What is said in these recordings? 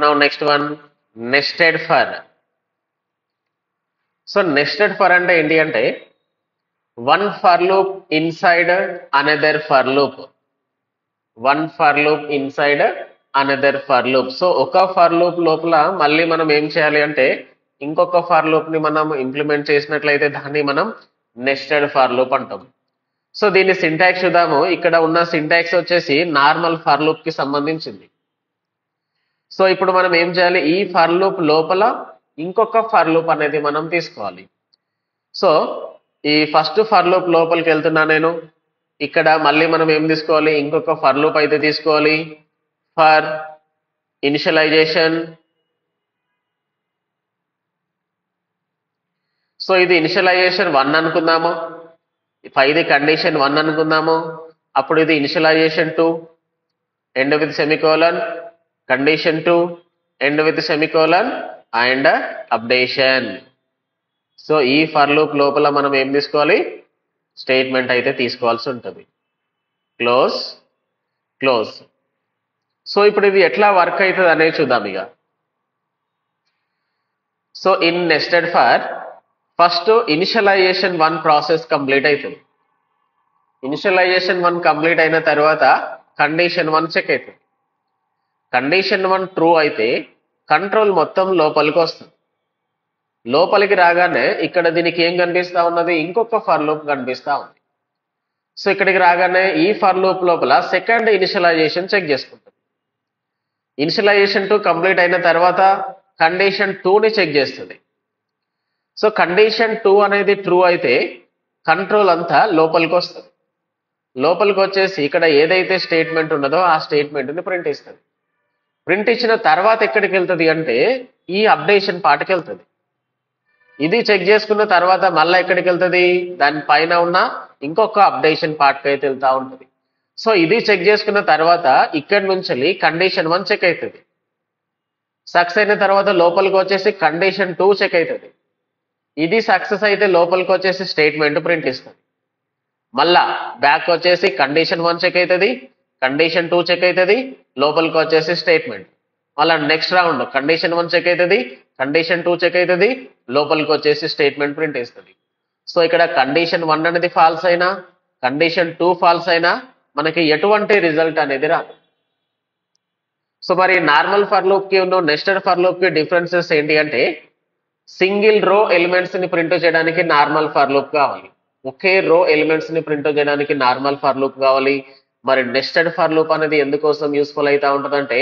now next one, nested for. So nested for అంటే ఏంటి అంటే one for loop inside another for loop. One for loop inside another for loop. So ఒక for loop లోపల మళ్ళీ మనం ఏం చేయాలి అంటే ఇంకొక ఫర్ లూప్ ని మనం ఇంప్లిమెంట్ చేసినట్లయితే దాన్ని మనం నెస్టెడ్ ఫర్ లూప్ అంటాం. సో దీని సింటాక్స్ చూద్దాము. ఇక్కడ ఉన్న సింటాక్స్ వచ్చేసి నార్మల్ ఫర్ లూప్ కి సంబంధించింది. సో ఇప్పుడు మనం ఏం చేయాలి, ఈ ఫర్ లూప్ లోపల ఇంకొక ఫర్ లూప్ అనేది మనం తీసుకోవాలి. సో ఈ ఫస్ట్ ఫర్ లూప్ లోపలికి వెళ్తున్నా నేను. ఇక్కడ మళ్ళీ మనం ఏం తీసుకోవాలి, ఇంకొక ఫర్ లూప్ అయితే తీసుకోవాలి. For initialisation. సో ఇది ఇనిషియలైజేషన్ 1 అనుకుందాము, ఇది కండిషన్ 1 అనుకుందాము. అప్పుడు ఇది initialisation 2 end with semicolon, condition 2 end with semicolon and updation. So ఈ ఫర్ లూప్ లోపల మనం ఏం తీసుకోవాలి, స్టేట్మెంట్ అయితే తీసుకోవాల్సి ఉంటుంది. Close close. సో ఇప్పుడు ఇది ఎట్లా వర్క్ అవుతుంది అనేది చూద్దాం ఇక. So in nested for first initialisation 1 process complete అవుతుంది. ఇనిషియలైజేషన్ 1 కంప్లీట్ అయిన తర్వాత కండిషన్ 1 చెక్ అవుతుంది. కండిషన్ 1 ట్రూ అయితే కంట్రోల్ మొత్తం లోపలికి వస్తుంది. లోపలికి రాగానే ఇక్కడ దీనికి ఏం కనిపిస్తా ఉన్నది, ఇంకొక ఫర్ లూప్ కనిపిస్తా ఉంది. సో ఇక్కడికి రాగానే ఈ ఫర్ లూప్ లోపల సెకండ్ ఇనిషియలైజేషన్ చెక్ చేసుకుంటుంది. ఇనిషియలైజేషన్ 2 కంప్లీట్ అయిన తర్వాత కండిషన్ 2ని చెక్ చేస్తుంది. సో కండిషన్ 2 అనేది ట్రూ అయితే కంట్రోల్ అంతా లోపలికి వస్తుంది. లోపలికి వచ్చేసి ఇక్కడ ఏదైతే స్టేట్మెంట్ ఉన్నదో ఆ స్టేట్మెంట్ని ప్రింట్ ఇస్తుంది. ప్రింట్ ఇచ్చిన తర్వాత ఎక్కడికి వెళ్తుంది అంటే ఈ అప్డేషన్ పార్ట్కి వెళ్తుంది. ఇది చెక్ చేసుకున్న తర్వాత మళ్ళీ ఎక్కడికి వెళ్తుంది, దానిపైన ఉన్న ఇంకొక అప్డేషన్ పార్ట్కి అయితే వెళ్తూ ఉంటుంది. సో ఇది చెక్ చేసుకున్న తర్వాత ఇక్కడి నుంచి కండిషన్ 1 చెక్ అవుతుంది. సక్సెస్ అయిన తర్వాత లోపలికి వచ్చేసి కండిషన్ 2 చెక్ అవుతుంది. ఇది సక్సెస్ అయితే లోపలికి వచ్చేసి స్టేట్మెంట్ ప్రింట్ ఇస్తుంది. మళ్ళా బ్యాక్ వచ్చేసి కండిషన్ 1 చెక్ అవుతుంది, కండిషన్ 2 చెక్ అవుతుంది, లోపలికి వచ్చేసి స్టేట్మెంట్. మళ్ళీ నెక్స్ట్ రౌండ్ కండిషన్ 1 చెక్ అవుతుంది, కండిషన్ 2 చెక్ అవుతుంది, లోపలికి వచ్చేసి స్టేట్మెంట్ ప్రింట్ ఇస్తుంది. సో ఇక్కడ కండిషన్ 1 అనేది ఫాల్స్ అయినా కండిషన్ 2 ఫాల్స్ అయినా మనకి ఎటువంటి రిజల్ట్ అనేది రాదు. సో మరి నార్మల్ ఫర్ లూప్ కి ఉన్న నెస్టెడ్ ఫర్ లూప్ కి డిఫరెన్సెస్ ఏంటి అంటే సింగిల్ రో ఎలిమెంట్స్ ని ప్రింట్ చేయడానికి నార్మల్ ఫర్ లూప్ కావాలి, ఒకే రో ఎలిమెంట్స్ ని ప్రింట్ చేయడానికి నార్మల్ ఫర్ లూప్ కావాలి. మరి నెస్టెడ్ ఫర్ లూప్ అనేది ఎందుకోసం యూస్ఫుల్ అవుతా ఉంటుందంటే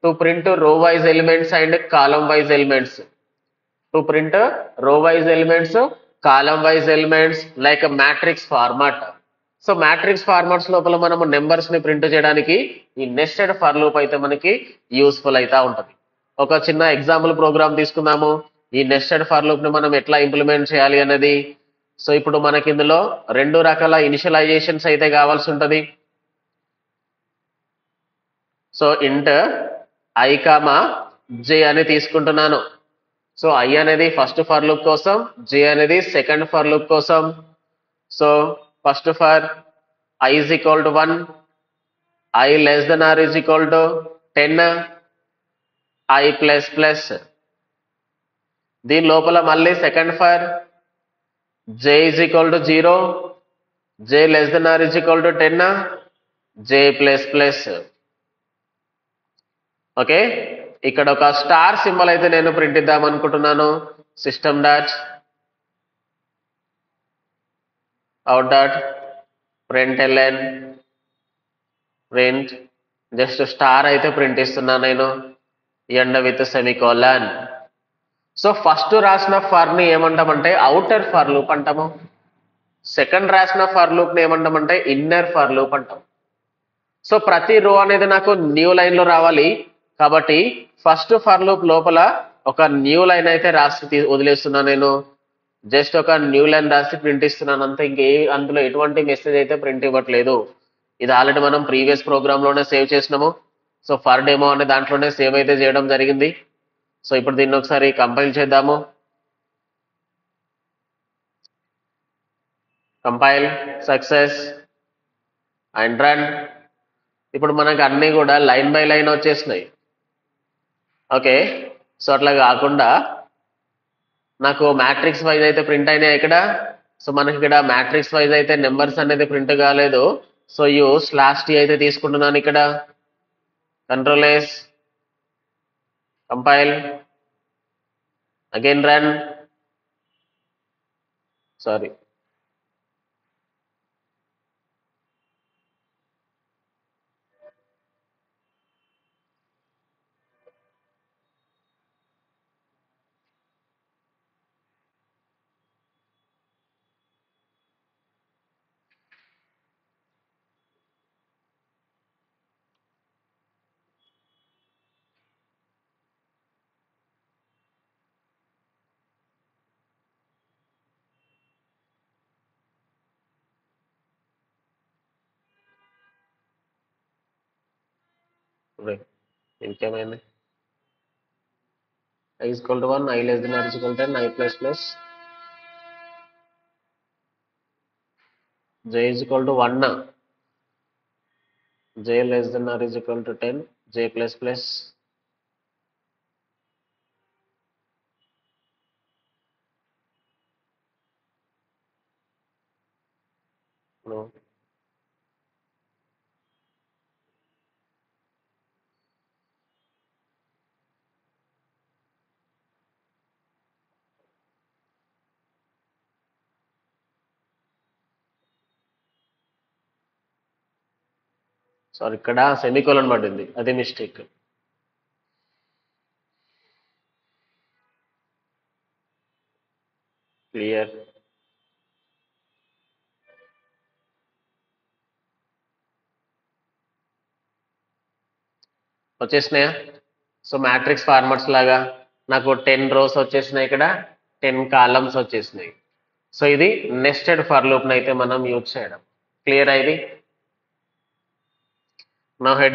టు ప్రింట్ రో wise elements and column wise elements. To print రో wise elements, column wise elements like matrix format. So matrix formats లోపల మనము నెంబర్స్ ని ప్రింట్ చేయడానికి ఈ నెస్టెడ్ ఫర్ లూప్ అయితే మనకి యూస్ఫుల్ అవుతా ఉంటుంది. ఒక చిన్న ఎగ్జాంపుల్ ప్రోగ్రామ్ తీసుకుందాము. ఈ నెస్టెడ్ ఫర్ లూప్ ని మనం ఎట్లా ఇంప్లిమెంట్ చేయాలి అనేది. సో ఇప్పుడు మనకి ఇందులో 2 రకాల ఇనిషియలైజేషన్స్ అయితే కావాల్సి ఉంటుంది. సో ఇంట్ ఐ కామా జే అని తీసుకుంటున్నాను. సో ఐ అనేది ఫస్ట్ ఫర్ లూప్ కోసం, జే అనేది సెకండ్ ఫర్ లూప్ కోసం. So first for I is equal to 1, I less than or is equal to 10, I plus plus. దీని లోపల మళ్ళీ second for J is equal to 0, J less than or is equal to 10, J plus plus. Okay, ఇక్కడ ఒక star symbol అయితే నేను print ఇద్దాం అనుకుంటున్నాను. System dot out dot println print just star అయితే ప్రింట్ ఇస్తున్నా నేను end with semicolon. So first రాసిన ఫర్ ని ఏమంటామంటే అవుటర్ ఫర్ లూప్ అంటాము. సెకండ్ రాసిన ఫర్ లూప్ ని ఏమంటామంటే ఇన్నర్ ఫర్ లూప్ అంటాం. సో ప్రతి రో అనేది నాకు న్యూ లైన్ లో రావాలి కాబట్టి ఫస్ట్ ఫర్ లూప్ లోపల ఒక న్యూ లైన్ అయితే రాసి వదిలేస్తున్నా నేను. జస్ట్ ఒక న్యూ లైన్ రాసి ప్రింట్ ఇస్తున్నాను అంతే. అందులో ఎటువంటి మెసేజ్ అయితే ప్రింట్ ఇవ్వట్లేదు. ఇది ఆల్రెడీ మనం ప్రీవియస్ ప్రోగ్రామ్ లోనే సేవ్ చేసినాము. సో ఫర్ డెమో అనే దాంట్లోనే సేవ్ అయితే చేయడం జరిగింది. సో ఇప్పుడు దీన్ని ఒకసారి కంపైల్ చేద్దాము. Compile success and run. ఇప్పుడు మనకు అన్ని కూడా లైన్ బై లైన్ వచ్చేసినాయి. ఓకే, సో అట్లా కాకుండా నాకు మ్యాట్రిక్స్ వైజ్ అయితే ప్రింట్ అయినాయి ఇక్కడ. సో మనకి ఇక్కడ మ్యాట్రిక్స్ వైజ్ అయితే నెంబర్స్ అనేది ప్రింట్ కాలేదు. సో /t అయితే తీసుకుంటున్నాను ఇక్కడ. Control S, compile, again run. Sorry, ఇంకేమైంది? I is equal to 1, I less than or is equal to 10, I plus plus j is equal to 1, j less than or is equal to 10, j plus plus no. Sorry, ఇక్కడ semicolon పడింది, అదే mistake. Clear? వచ్చేసినాయా? So matrix formats లాగా నాకు 10 rose వచ్చేసినాయి, ఇక్కడ 10 columns వచ్చేసినాయి. So ఇది నెస్టెడ్ ఫర్ లూప్ అయితే మనం యూజ్ చేయడం. క్లియర్ ఇది? నా హెడ్